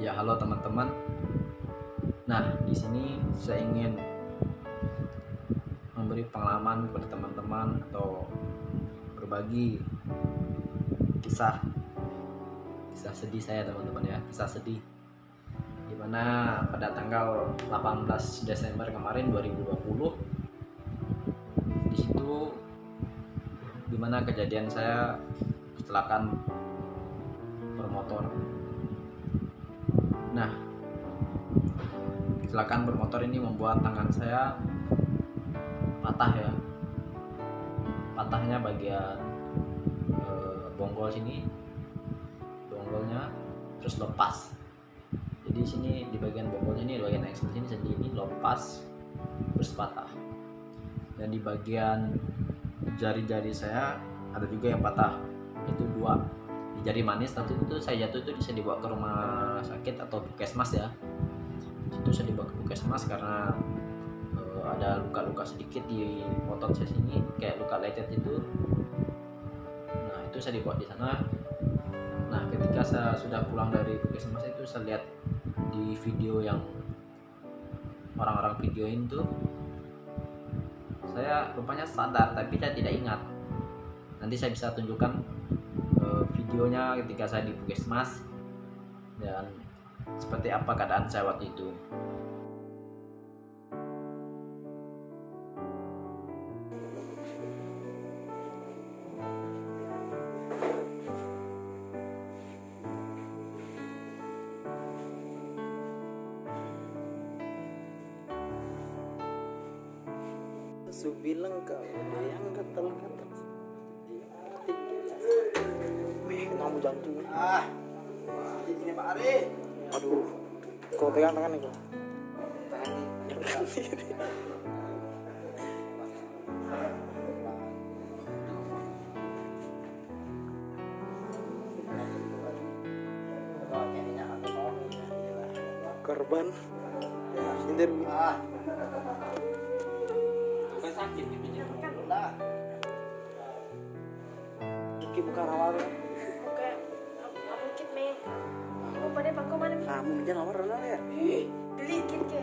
Ya, halo teman-teman. Nah, di sini saya ingin memberi pengalaman kepada teman-teman atau berbagi kisah sedih saya, teman-teman ya, kisah sedih dimana pada tanggal 18 Desember kemarin 2020, di situ dimana kejadian saya kecelakaan bermotor. Nah, kecelakaan bermotor ini membuat tangan saya patah ya, patahnya bagian bonggol sini, bonggolnya terus lepas. Jadi sini di bagian bonggolnya ini, di bagian aksel sini sendiri lepas terus patah. Dan di bagian jari-jari saya ada juga yang patah, itu dua. Di jari manis satu itu saya jatuh itu bisa dibawa ke rumah sakit atau puskesmas ya. Itu saya dibawa ke puskesmas karena ada luka-luka sedikit di otot saya sini, kayak luka lecet itu. Nah, itu saya dibawa di sana. Nah, ketika saya sudah pulang dari puskesmas itu, saya lihat di video yang orang-orang videoin tuh, saya rupanya sadar tapi saya tidak ingat. Nanti saya bisa tunjukkan videonya ketika saya di puskesmas dan seperti apa keadaan saya waktu itu. Su bilang kau yang gatal-gatal. Kamu jantung. Di sini Pak Ari. Aduh. Kau pegang tangan itu. Korban. Interview. Bukan sakit pipinya. Iki bukan awal. Kayak aku kit me. Aku pada bangko mana? Kamu minta nomor lah ya. Beli kit ke.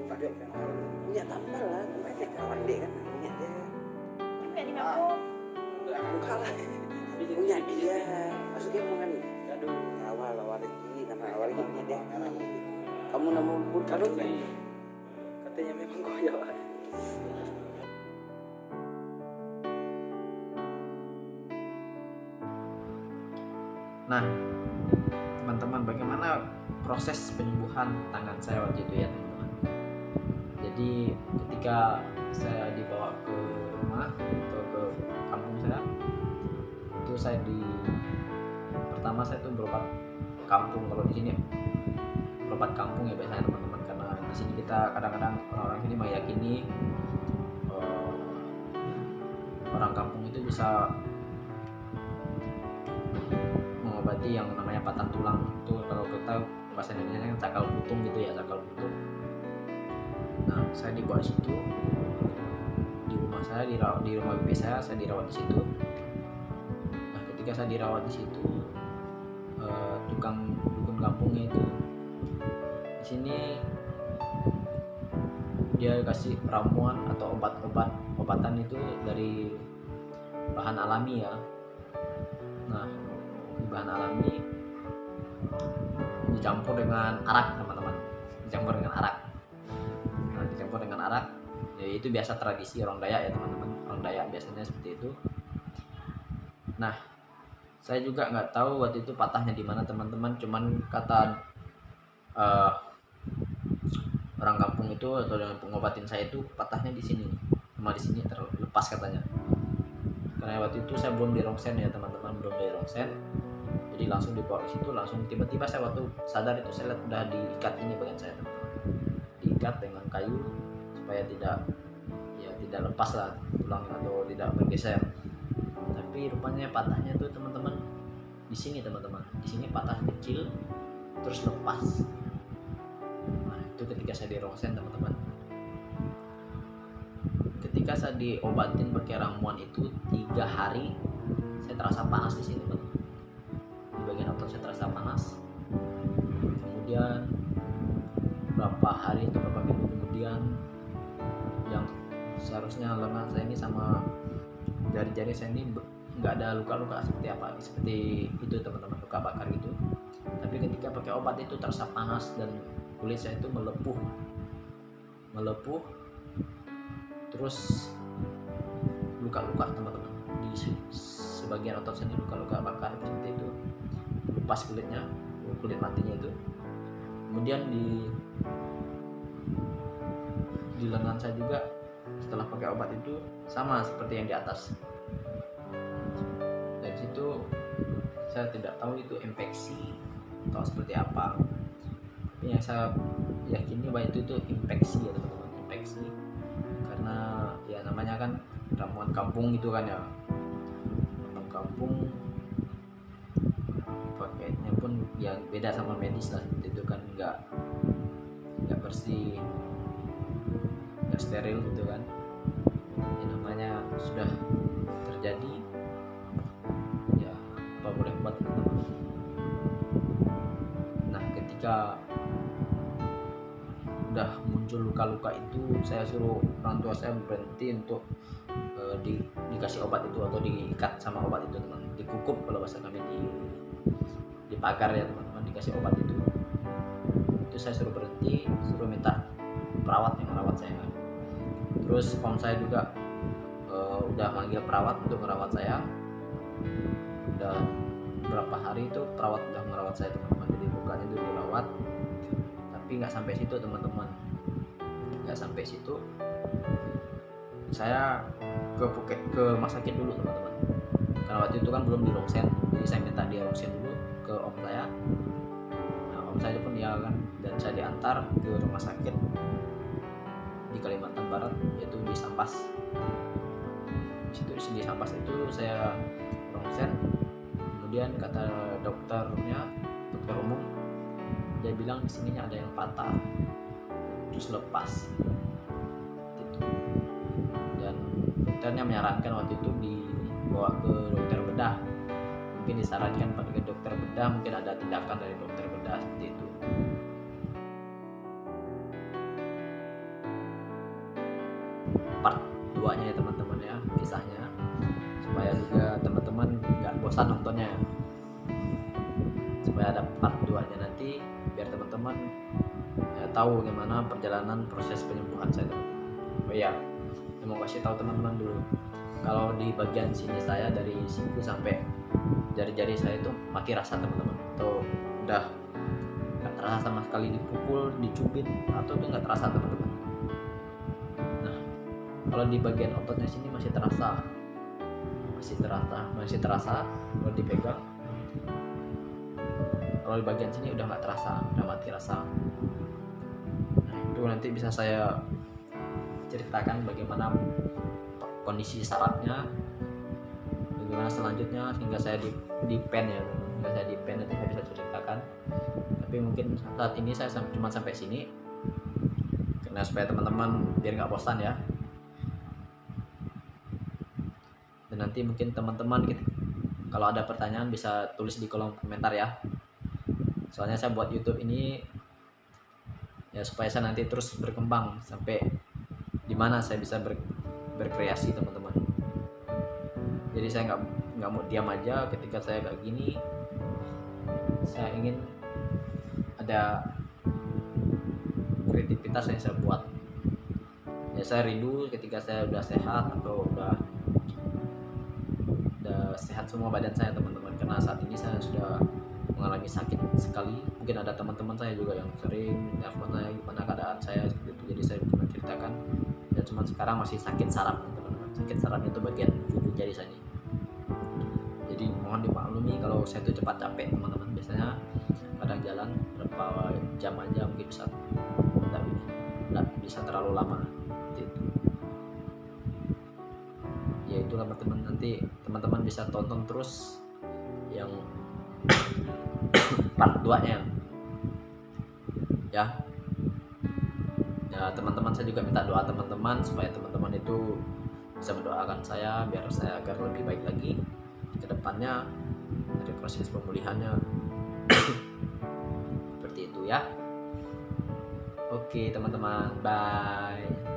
Pada punya tambah lah. Banyak kawan dek kan punya dia. Punya di bangko. Buka lah. Punya dia. Maksudnya mau kan. Aduh, awal ini karena awal ini punya dia. Kamu nama pun kadang kan. Katanya memang koyak. Nah, teman-teman, bagaimana proses penyembuhan tangan saya waktu itu ya, teman-teman. Jadi ketika saya dibawa ke rumah atau ke kampung saya, itu pertama saya itu berobat kampung. Kalau di sini berobat kampung ya biasanya, teman-teman, karena di sini kita kadang-kadang orang-orang sini meyakini orang kampung itu bisa mengobati yang namanya patah tulang. Itu kalau kita bahasa Indonesia kan cakal putung gitu ya, cakal putung. Nah, saya dibawa di situ, di rumah saya, di rumah bibi saya dirawat di situ. Nah, ketika saya dirawat di situ, tukang dukun kampungnya itu di sini dia kasih ramuan atau obatan itu dari bahan alami ya. Nah, bahan alami dicampur dengan arak, teman-teman, dicampur dengan arak. Nah, dicampur dengan arak ya, itu biasa tradisi orang Dayak ya, teman-teman. Orang Dayak biasanya seperti itu. Nah, saya juga nggak tahu waktu itu patahnya di mana, teman-teman. Cuman kata orang kampung itu atau dengan pengobatin saya itu patahnya di sini, cuma di sini terlepas katanya. Karena waktu itu saya belum di rongsen ya, teman-teman, belum di rongsen. Jadi langsung dibawa ke situ, langsung tiba-tiba saya waktu sadar itu saya lihat udah diikat ini bagian saya, teman-teman. Diikat dengan kayu supaya tidak lepas lah tulangnya atau tidak bergeser. Tapi rupanya patahnya tuh, teman-teman, di sini, teman-teman. Di sini patah kecil terus lepas. Nah, itu ketika saya di rongsen, teman-teman. Ketika saya diobatin pakai ramuan itu 3 hari, saya terasa panas di sini, teman-teman. Di bagian otot saya terasa panas. kemudian berapa hari atau berapa minggu kemudian, yang seharusnya lengan saya ini sama jari-jari saya ini nggak ada luka-luka seperti itu teman-teman, luka bakar gitu. Tapi ketika pakai obat itu terasa panas dan kulit saya itu melepuh, terus luka-luka teman-teman di sebagian otot saya ini, luka-luka bakar seperti itu, lepas kulit matinya itu. Kemudian di lengan saya juga setelah pakai obat itu sama seperti yang di atas. Dari situ saya tidak tahu itu infeksi atau seperti apa, tapi yang saya yakini bahwa itu infeksi ya teman-teman, infeksi. Karena ya namanya kan ramuan kampung gitu kan ya, ramuan kampung pakainya pun ya beda sama medis lah, seperti itu kan, nggak bersih, nggak steril gitu kan. Ya namanya sudah terjadi, ya apa boleh buat teman-teman. Nah ketika udah muncul luka-luka itu, saya suruh orang tua saya berhenti untuk dikasih obat itu atau diikat sama obat itu teman, dikukup kalau bahasa kami, dipagar ya teman-teman, dikasih obat itu saya suruh berhenti, suruh minta perawat yang merawat saya. Terus om saya juga udah manggil perawat untuk merawat saya. Udah berapa hari itu perawat udah merawat saya teman-teman, jadi lukanya itu dirawat. Tapi nggak sampai situ teman-teman, nggak sampai situ. Saya ke rumah sakit dulu teman-teman, karena waktu itu kan belum di rongsen, jadi saya minta dia rongsen dulu ke om saya. Nah om saya pun ya kan, dan saya diantar ke rumah sakit di Kalimantan Barat, yaitu di Sampas. Di Sampas itu saya rongsen, kemudian kata dokternya, dokter umum, dia bilang di sininya ada yang patah terus lepas gitu. Dan dokternya menyarankan waktu itu dibawa ke dokter bedah, mungkin disarankan pada dokter bedah, mungkin ada tindakan dari dokter bedah seperti itu. Part 2 nya ya teman-teman ya, kisahnya, supaya juga teman-teman nggak bosan nontonnya, supaya ada part 2 nya nanti, biar teman-teman ya tahu gimana perjalanan proses penyembuhan saya teman-teman. Oh iya, saya mau kasih tahu teman-teman dulu, kalau di bagian sini saya dari siku sampai jari-jari saya itu mati rasa teman-teman, atau udah nggak terasa sama sekali dipukul, dicubit, atau itu nggak terasa teman-teman. Nah kalau di bagian ototnya sini masih terasa kalau dipegang. Kalau di bagian sini udah nggak terasa, udah mati rasa. Nah itu nanti bisa saya ceritakan bagaimana kondisi sarafnya, bagaimana selanjutnya hingga saya di pen ya, hingga saya di pen nanti saya bisa ceritakan. Tapi mungkin saat ini saya cuma sampai sini, karena supaya teman-teman biar nggak bosan ya. Dan nanti mungkin teman-teman kalau ada pertanyaan bisa tulis di kolom komentar ya. Soalnya saya buat YouTube ini ya supaya saya nanti terus berkembang sampai dimana saya bisa berkreasi teman-teman. Jadi saya nggak mau diam aja ketika saya kayak gini. Saya ingin ada kreativitas yang saya buat. Ya saya rindu ketika saya udah sehat atau udah sehat semua badan saya teman-teman, karena saat ini saya sudah mengalami sakit sekali. Mungkin ada teman-teman saya juga yang sering telepon saya gimana keadaan saya seperti itu, jadi saya pernah ceritakan ya, cuman sekarang masih sakit saraf teman-teman. Sakit saraf itu bagian ujung jari saya. Jadi mohon dimaklumi kalau saya itu cepat capek teman-teman. Biasanya kadang jalan berapa jam aja, mungkin tidak bisa terlalu lama gitu. Ya itulah teman-teman, nanti teman-teman bisa tonton terus yang part 2 nya ya. Ya teman-teman, saya juga minta doa teman-teman supaya teman-teman itu bisa mendoakan saya biar saya agar lebih baik lagi ke depannya dari proses pemulihannya seperti itu ya. Oke teman-teman, bye.